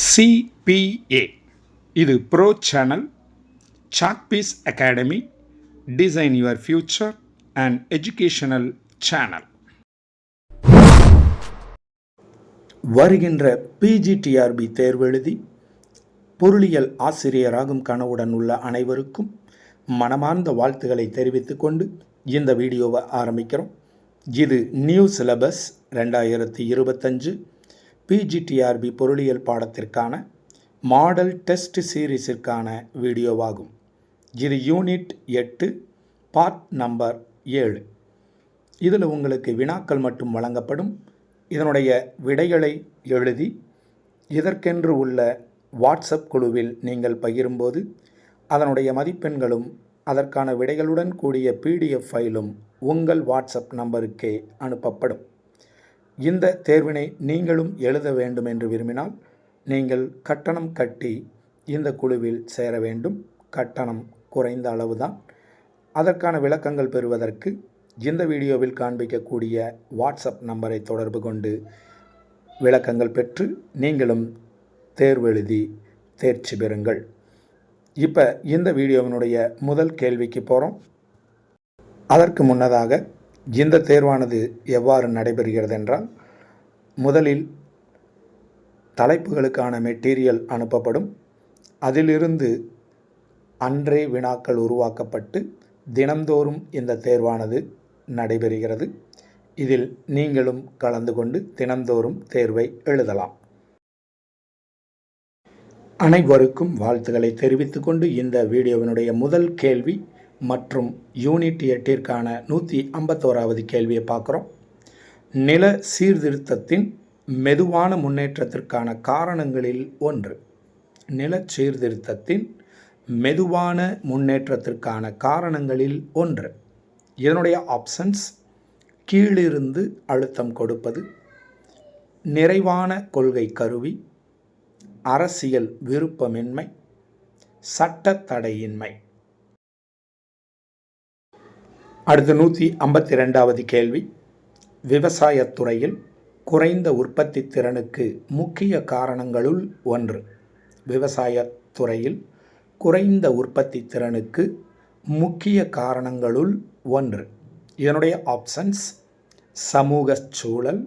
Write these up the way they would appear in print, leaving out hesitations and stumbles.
CPA இது bro channel, chalk piece academy, design your future and educational channel. வருகின்ற PGTRB தேர்வெழுதி பொருளியல் ஆசிரியராகும் கனவுடன் உள்ள அனைவருக்கும் மனமார்ந்த வாழ்த்துக்களை தெரிவித்துக் கொண்டு இந்த வீடியோவை ஆரம்பிக்கிறோம். இது நியூ சிலபஸ் 2025 PGTRB பொருளியல் பாடத்திற்கான மாடல் டெஸ்ட் சீரீஸிற்கான வீடியோவாகும். இது யூனிட் 8 பார்ட் நம்பர் 7. இதில் உங்களுக்கு வினாக்கள் மட்டும் வழங்கப்படும். இதனுடைய விடைகளை எழுதி இதற்கென்று உள்ள வாட்ஸ்அப் குழுவில் நீங்கள் பகிரும்போது அதனுடைய மதிப்பெண்களும் அதற்கான விடைகளுடன் கூடிய PDF ஃபைலும் உங்கள் வாட்ஸ்அப் நம்பருக்கே அனுப்பப்படும். இந்த தேர்வினை நீங்களும் எழுத வேண்டும் என்று விரும்பினால் நீங்கள் கட்டணம் கட்டி இந்த குழுவில் சேர வேண்டும். கட்டணம் குறைந்த அளவுதான். அதற்கான விளக்கங்கள் பெறுவதற்கு இந்த வீடியோவில் காண்பிக்கக்கூடிய வாட்ஸ்அப் நம்பரை தொடர்பு கொண்டு விளக்கங்கள் பெற்று நீங்களும் தேர்வெழுதி தேர்ச்சி பெறுங்கள். இப்போ இந்த வீடியோவினுடைய முதல் கேள்விக்கு போகிறோம். அதற்கு முன்னதாக இந்த தேர்வானது எவ்வாறு நடைபெறுகிறது என்றால், முதலில் தலைப்புகளுக்கான மெட்டீரியல் அனுப்பப்படும். அதிலிருந்து அன்றே வினாக்கள் உருவாக்கப்பட்டு தினந்தோறும் இந்த தேர்வானது நடைபெறுகிறது. இதில் நீங்களும் கலந்து கொண்டு தினந்தோறும் தேர்வை எழுதலாம். அனைவருக்கும் வாழ்த்துக்களை தெரிவித்துக் கொண்டு இந்த வீடியோவினுடைய முதல் கேள்வி மற்றும் யூனிட் 8ற்கான 151வது கேள்வியை பார்க்குறோம். நில சீர்திருத்தத்தின் மெதுவான முன்னேற்றத்திற்கான காரணங்களில் ஒன்று. நில சீர்திருத்தத்தின் மெதுவான முன்னேற்றத்திற்கான காரணங்களில் ஒன்று. இதனுடைய ஆப்ஷன்ஸ்: கீழிருந்து அழுத்தம் கொடுப்பது, நிறைவான கொள்கை கருவி, அரசியல் விருப்பமின்மை, சட்ட தடையின்மை. அடுத்து 152வது கேள்வி. விவசாயத்துறையில் குறைந்த உற்பத்தி திறனுக்கு முக்கிய காரணங்களுள் ஒன்று. விவசாயத்துறையில் குறைந்த உற்பத்தி திறனுக்கு முக்கிய காரணங்களுள் ஒன்று. இதனுடைய ஆப்ஷன்ஸ்: சமூக சூழல்,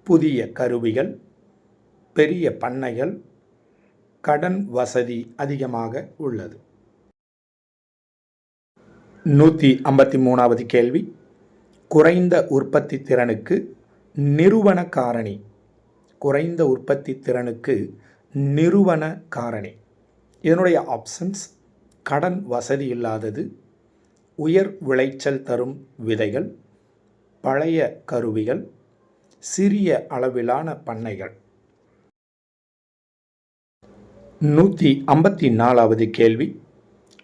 புதிய கருவிகள், பெரிய பண்ணைகள், கடன் வசதி அதிகமாக உள்ளது. 153வது கேள்வி. குறைந்த உற்பத்தி திறனுக்கு நிறுவன காரணி. குறைந்த உற்பத்தி திறனுக்கு நிறுவன காரணி. இதனுடைய ஆப்ஷன்ஸ்: கடன் வசதி இல்லாதது, உயர் விளைச்சல் தரும் விதைகள், பழைய கருவிகள், சிறிய அளவிலான பண்ணைகள். 154வது கேள்வி.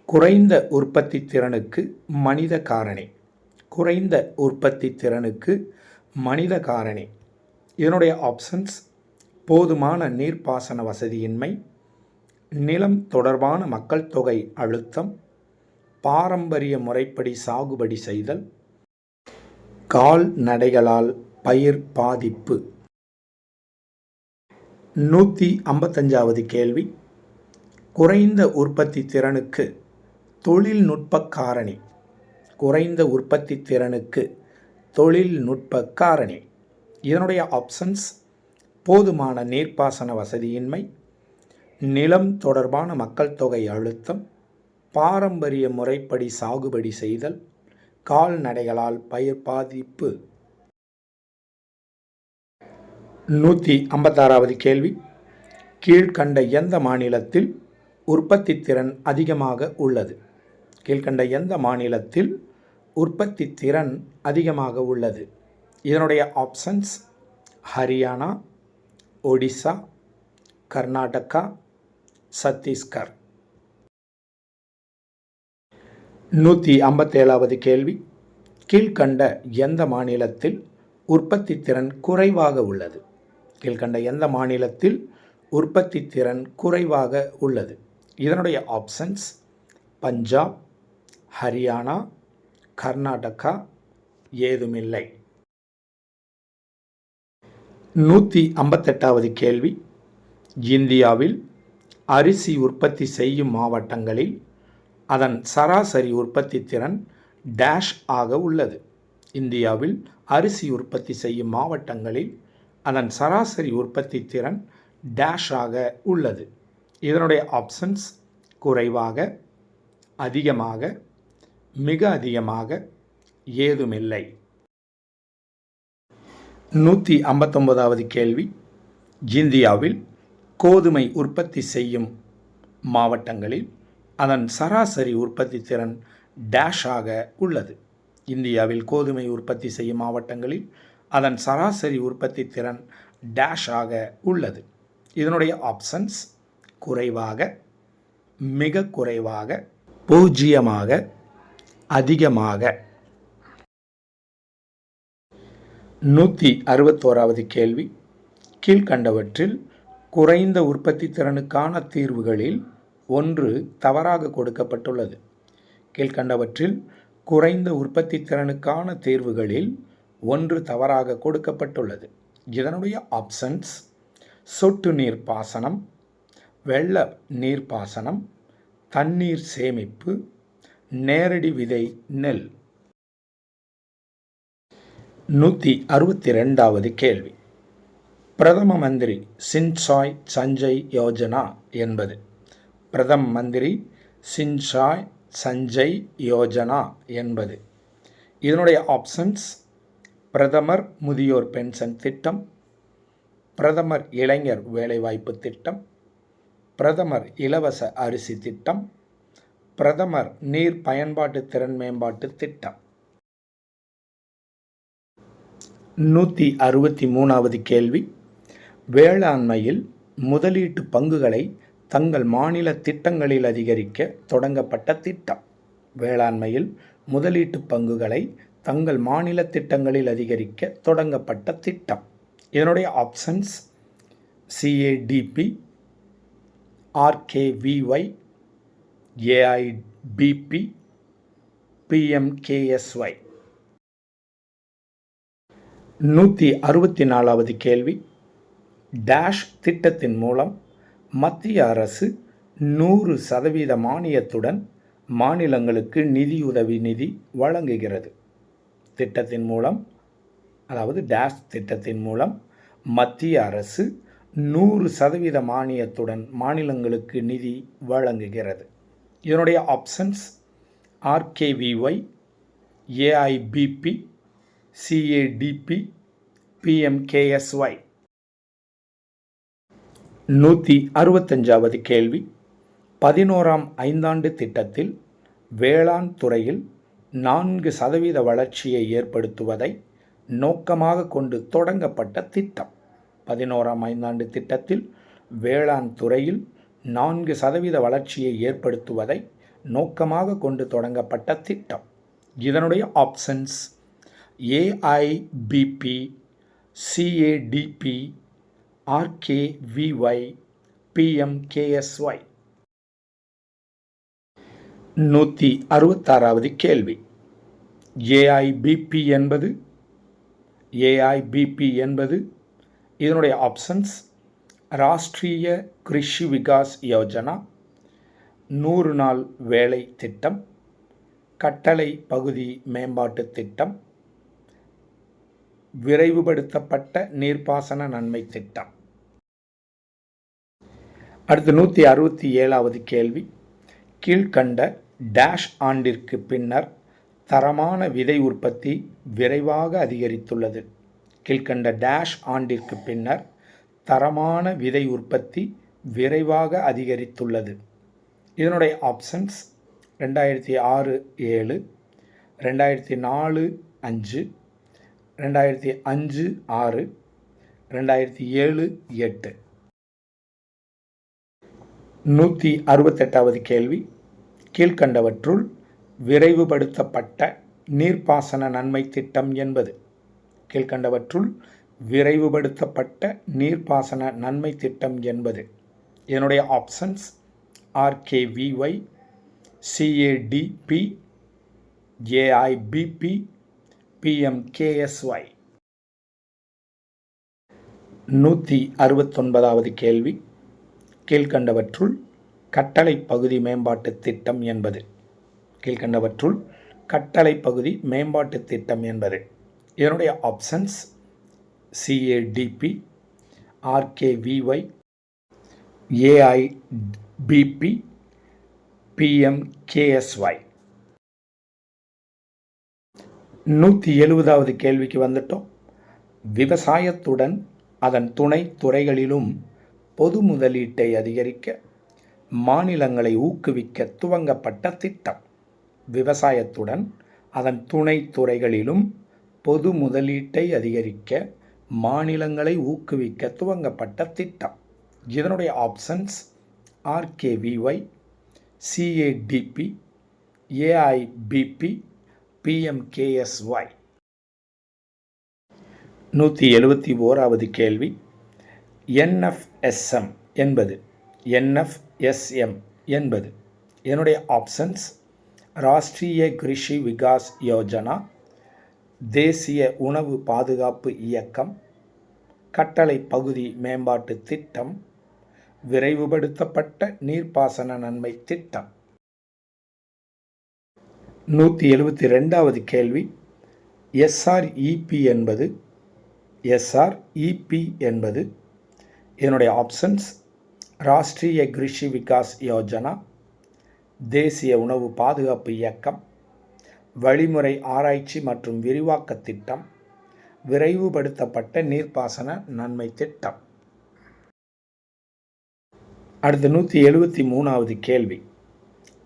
குறைந்த உற்பத்தி திறனுக்கு மனித காரணி. குறைந்த உற்பத்தி திறனுக்கு மனித காரணி. இதனுடைய ஆப்ஷன்ஸ்: போதுமான நீர்ப்பாசன வசதியின்மை, நிலம் தொடர்பான மக்கள் தொகை அழுத்தம், பாரம்பரிய முறைப்படி சாகுபடி செய்தல், கால்நடைகளால் பயிர் பாதிப்பு. 155வது கேள்வி. குறைந்த உற்பத்தி திறனுக்கு தொழில்நுட்ப காரணி. குறைந்த உற்பத்தி திறனுக்கு தொழில்நுட்ப காரணி. இதனுடைய ஆப்ஷன்ஸ்: போதுமான நீர்ப்பாசன வசதியின்மை, நிலம் தொடர்பான மக்கள் தொகை அழுத்தம், பாரம்பரிய முறைப்படி சாகுபடி செய்தல், கால்நடைகளால் பயிர் பாதிப்பு. 156வது கேள்வி. கீழ்கண்ட எந்த மாநிலத்தில் உற்பத்தி திறன் அதிகமாக உள்ளது? கீழ்கண்ட எந்த மாநிலத்தில் உற்பத்தி திறன் அதிகமாக உள்ளது? இதனுடைய ஆப்ஷன்ஸ்: ஹரியானா, ஒடிசா, கர்நாடகா, சத்தீஸ்கர். 157வது கேள்வி. கீழ்கண்ட எந்த மாநிலத்தில் உற்பத்தி திறன் குறைவாக உள்ளது? கீழ்கண்ட எந்த மாநிலத்தில் உற்பத்தி திறன் குறைவாக உள்ளது? இதனுடைய ஆப்ஷன்ஸ்: பஞ்சாப், ஹரியானா, கர்நாடகா, ஏதுமில்லை. 158வது கேள்வி. இந்தியாவில் அரிசி உற்பத்தி செய்யும் மாவட்டங்களில் அதன் சராசரி உற்பத்தி திறன் டேஷ் ஆக உள்ளது. இந்தியாவில் அரிசி உற்பத்தி செய்யும் மாவட்டங்களில் அதன் சராசரி உற்பத்தி திறன் டேஷ் ஆக உள்ளது. இதனுடைய ஆப்ஷன்ஸ் குறைவாக, அதிகமாக, மிக அதிகமாக, ஏதுமில்லை. 159வது கேள்வி. இந்தியாவில் கோதுமை உற்பத்தி செய்யும் மாவட்டங்களில் அதன் சராசரி உற்பத்தி திறன் டேஷ் ஆக உள்ளது. இந்தியாவில் கோதுமை உற்பத்தி செய்யும் மாவட்டங்களில் அதன் சராசரி உற்பத்தி திறன் டேஷ் ஆக உள்ளது. இதனுடைய ஆப்ஷன்ஸ் குறைவாக, மிக குறைவாக, பூஜ்ஜியமாக, அதிகமாக. 161வது கேள்வி. கீழ்கண்டவற்றில் குறைந்த உற்பத்தி திறனுக்கான தீர்வுகளில் ஒன்று தவறாக கொடுக்கப்பட்டுள்ளது. கீழ்கண்டவற்றில் குறைந்த உற்பத்தி திறனுக்கான தீர்வுகளில் ஒன்று தவறாக கொடுக்கப்பட்டுள்ளது. இதனுடைய ஆப்ஷன்ஸ் சொட்டு நீர் பாசனம், வெள்ள நீர்ப்பாசனம், தண்ணீர் சேமிப்பு, நேரடி விதை நெல். 162வது கேள்வி. பிரதம மந்திரி சின்சாய் சஞ்சய் யோஜனா என்பது பிரதம மந்திரி சின்சாய் சஞ்சய் யோஜனா என்பது. இதனுடைய ஆப்ஷன்ஸ் பிரதமர் முதியோர் பென்ஷன் திட்டம், பிரதமர் இளைஞர் வேலைவாய்ப்பு திட்டம், பிரதமர் இலவச அரிசி திட்டம், பிரதமர் நீர் பயன்பாட்டு திறன் மேம்பாட்டு திட்டம். 163வது கேள்வி. வேளாண்மையில் முதலீட்டு பங்குகளை தங்கள் மாநில திட்டங்களில் அதிகரிக்க தொடங்கப்பட்ட திட்டம். வேளாண்மையில் முதலீட்டு பங்குகளை தங்கள் மாநில திட்டங்களில் அதிகரிக்க தொடங்கப்பட்ட திட்டம். இதனுடைய options CADP, RKVY, AIBP, PMKSY. 164வது கேள்வி. டேஷ் திட்டத்தின் மூலம் மத்திய அரசு 100% மானியத்துடன் மாநிலங்களுக்கு நிதியுதவி நிதி வழங்குகிறது. திட்டத்தின் மூலம், அதாவது டேஷ் திட்டத்தின் மூலம் மத்திய அரசு 100% மானியத்துடன் மாநிலங்களுக்கு நிதி வழங்குகிறது. இதனுடைய options RKVY, AIBP, CADP, PMKSY. 165வது கேள்வி. 11ஆம் ஐந்தாண்டு திட்டத்தில் வேளாண் துறையில் 4% வளர்ச்சியை ஏற்படுத்துவதை நோக்கமாக கொண்டு தொடங்கப்பட்ட திட்டம். 11ஆம் ஐந்தாண்டு திட்டத்தில் வேளாண் துறையில் 4% வளர்ச்சியை ஏற்படுத்துவதை நோக்கமாக கொண்டு தொடங்கப்பட்ட திட்டம். இதனுடைய options AIBP, CADP, RKVY, PMKSY. 166வது கேள்வி. AIBP என்பது இதனுடைய ஆப்ஷன்ஸ் ராஷ்ட்ரிய கிருஷி விகாஸ் யோஜனா, 100 நாள் வேலை திட்டம், கட்டளை பகுதி மேம்பாட்டு திட்டம், விரைவுபடுத்தப்பட்ட நீர்ப்பாசன நன்மை திட்டம். அடுத்து 167வது கேள்வி. கீழ்கண்ட டேஷ் ஆண்டிற்கு பின்னர் தரமான விதை உற்பத்தி விரைவாக அதிகரித்துள்ளது. கீழ்கண்ட டேஷ் ஆண்டிற்கு பின்னர் தரமான விதை உற்பத்தி விரைவாக அதிகரித்துள்ளது. இதனுடைய ஆப்ஷன்ஸ் 2006-7, 2004-5, 2005-6, 2007-8. 168வது கேள்வி. கீழ்கண்டவற்றுள் விரைவுபடுத்தப்பட்ட நீர்ப்பாசன நன்மை திட்டம் என்பது. கீழ்கண்டவற்றுள் விரைவுபடுத்தப்பட்ட நீர்ப்பாசன நன்மை திட்டம் என்பது. இதனுடைய options RKVY, CADP, AIBP, PMKSY. 169வது கேள்வி. கீழ்க்கண்டவற்றுள் கட்டளை பகுதி மேம்பாட்டு திட்டம் என்பது. கீழ்க்கண்டவற்றுள் கட்டளை பகுதி மேம்பாட்டு திட்டம் என்பது. இதனுடைய options CADP, RKVY, AIBP, PMKSY. 170வது கேள்விக்கு வந்துட்டோம். விவசாயத்துடன் அதன் துணை துறைகளிலும் பொது முதலீட்டை அதிகரிக்க மாநிலங்களை ஊக்குவிக்க துவங்கப்பட்ட திட்டம். விவசாயத்துடன் அதன் துணை துறைகளிலும் பொது முதலீட்டை அதிகரிக்க மாநிலங்களை ஊக்குவிக்க துவங்கப்பட்ட திட்டம். இதனுடைய options RKVY, CADP, AIBP, PMKSY. 171வது கேள்வி. NFSM என்பது. NFSM என்பது. இதனுடைய ஆப்ஷன்ஸ் ராஷ்டிரிய கிருஷி விகாஸ் யோஜனா, தேசிய உணவு பாதுகாப்பு இயக்கம், கட்டளை பகுதி மேம்பாட்டு திட்டம், விரைவுபடுத்தப்பட்ட நீர்ப்பாசன நன்மை திட்டம். 172வது கேள்வி. SREP என்பது. SREP என்பது. இதனுடைய ஆப்ஷன்ஸ் ராஷ்டிரிய கிருஷி விகாஸ் யோஜனா, தேசிய உணவு பாதுகாப்பு இயக்கம், வழிமுறை ஆராய்ச்சி மற்றும் விரிவாக்க திட்டம், விரைவுபடுத்தப்பட்ட நீர்ப்பாசன நன்மை திட்டம். அடுத்து 173வது கேள்வி.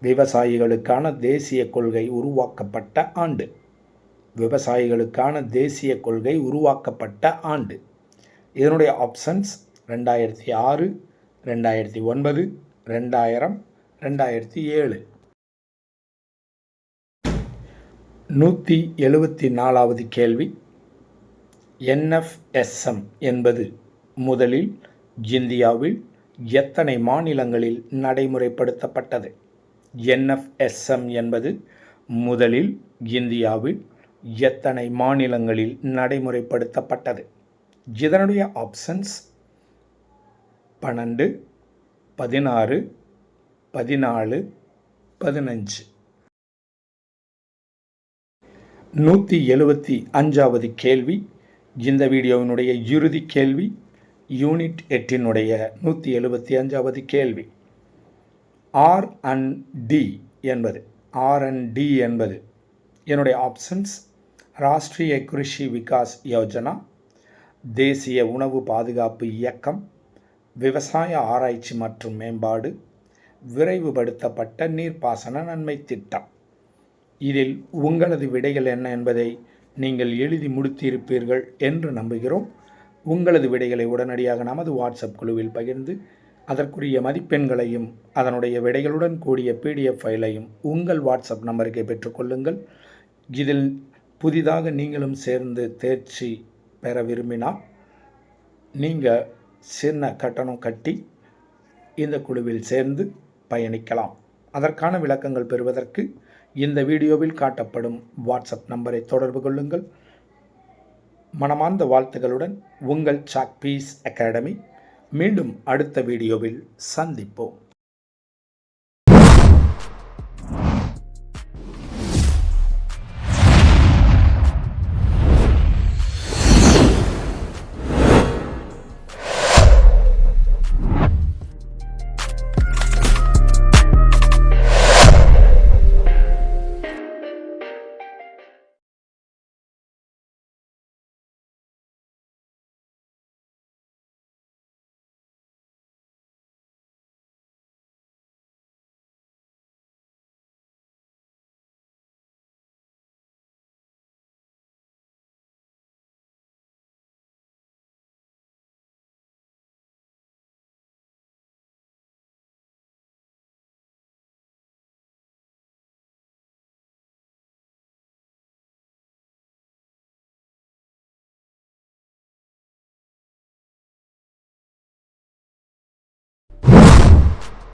விவசாயிகளுக்கான தேசிய கொள்கை உருவாக்கப்பட்ட ஆண்டு. விவசாயிகளுக்கான தேசிய கொள்கை உருவாக்கப்பட்ட ஆண்டு. இதனுடைய ஆப்ஷன்ஸ் 2006, 2009, 2000, 2007. 174வது கேள்வி. NFSM என்பது முதலில் இந்தியாவில் எத்தனை மாநிலங்களில் நடைமுறைப்படுத்தப்பட்டது? NFSM என்பது முதலில் இந்தியாவில் எத்தனை மாநிலங்களில் நடைமுறைப்படுத்தப்பட்டது? இதனுடைய ஆப்ஷன்ஸ் 12, 16, 14, 15. 175வது கேள்வி. இந்த வீடியோவினுடைய இறுதி கேள்வி. யூனிட் 8னுடைய 175வது கேள்வி. R&D என்பது. R&D என்பது. என்னுடைய ஆப்ஷன்ஸ் ராஷ்டிரிய கிருஷி விகாஸ் யோஜனா, தேசிய உணவு பாதுகாப்பு இயக்கம், விவசாய ஆராய்ச்சி மற்றும் மேம்பாடு, விரைவுபடுத்தப்பட்ட நீர்ப்பாசன நன்மை திட்டம். இதில் உங்களது விடைகள் என்ன என்பதை நீங்கள் எழுதி முடித்திருப்பீர்கள் என்று நம்புகிறோம். உங்களது விடைகளை உடனடியாக நமது வாட்ஸ்அப் குழுவில் பகிர்ந்து அதற்குரிய மதிப்பெண்களையும் அதனுடைய விடைகளுடன் கூடிய PDF ஃபைலையும் உங்கள் வாட்ஸ்அப் நம்பருக்கு பெற்றுக்கொள்ளுங்கள். இதில் புதிதாக நீங்களும் சேர்ந்து தேர்ச்சி பெற விரும்பினால் நீங்கள் சின்ன கட்டணம் கட்டி இந்த குழுவில் சேர்ந்து பயணிக்கலாம். அதற்கான விளக்கங்கள் பெறுவதற்கு இந்த வீடியோவில் காட்டப்படும் வாட்ஸ்அப் நம்பரை தொடர்பு கொள்ளுங்கள். மனமார்ந்த வாழ்த்துக்களுடன் உங்கள் சாக்பீஸ் அகாடமி. மீண்டும் அடுத்த வீடியோவில் சந்திப்போம்.